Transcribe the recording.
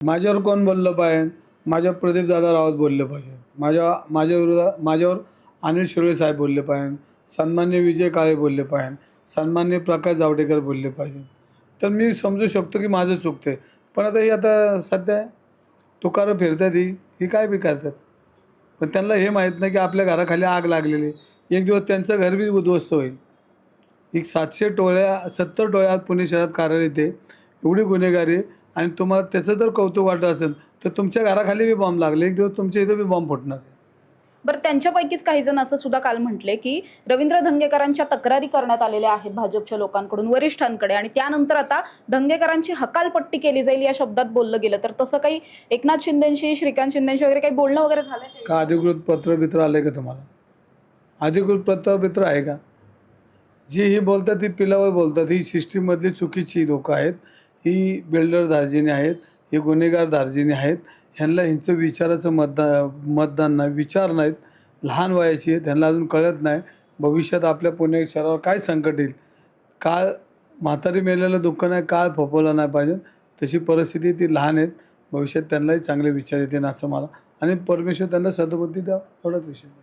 माझ्यावर कोण बोललं पाहिजे? माझ्यावर प्रदीपदादा रावत बोलले पाहिजे. माझ्यावर अनिल शिरोळे साहेब बोलले पाहिजे. सन्माननीय विजय काळे बोलले पाहिजे. सन्माननीय प्रकाश जावडेकर बोलले पाहिजे. तर मी समजू शकतो की माझं चुकतंय. पण आता सध्या तुकाराम फिरतात ही काय बी करतात. पण त्यांना हे माहीत नाही की आपल्या घराखाली आग लागलेली आहे. एक दिवस त्यांचं घर बी उद्ध्वस्त होईल. एक 70 टोळ्या आज पुणे शहरात कार्यरत आहे. एवढी गुन्हेगारी आहे आणि तुम्हाला त्याचं जर कौतुक वाटत असेल तर तुमच्या घराखाली बी बॉम्ब लागले. एक दिवस तुमच्या इथं बी बॉम्ब फुटणार आहे. बरं, त्यांच्यापैकीच काही जण असं सुद्धा काल म्हटले की रवींद्र धंगेकरांच्या तक्रारी करण्यात आलेल्या आहेत भाजपच्या लोकांकडून वरिष्ठांकडे आणि त्यानंतर आता धंगेकरांची हकालपट्टी केली जाईल या शब्दात बोललं गेलं. तर तसं काही एकनाथ शिंदेंशी, श्रीकांत शिंदेंशी वगैरे काही बोलणं वगैरे झालंय का अधिकृत पत्र आले का तुम्हाला? अधिकृत पत्र आहे का? जी ही बोलतात ती पिलावर बोलतात. ही सिस्टीममधली चुकीची लोकं आहेत. ही बिल्डर धार्जिणे आहेत. हे गुन्हेगार धार्जिणे आहेत. ह्यांना ह्यांचं विचाराचं मतदान नाही, विचार नाहीत. लहान वयाची आहेत. ह्यांना अजून कळत नाही भविष्यात आपल्या पुणे शहरावर काय संकट येईल. काळ म्हातारी मेलेलं दुःख नाही, काळ फोफवला नाही पाहिजे. तशी परिस्थिती ती लहान आहेत. भविष्यात त्यांनाही चांगले विचार येतील असं मला आणि परमेश्वर त्यांना सद्बुद्धी द्यावा एवढाच विषय.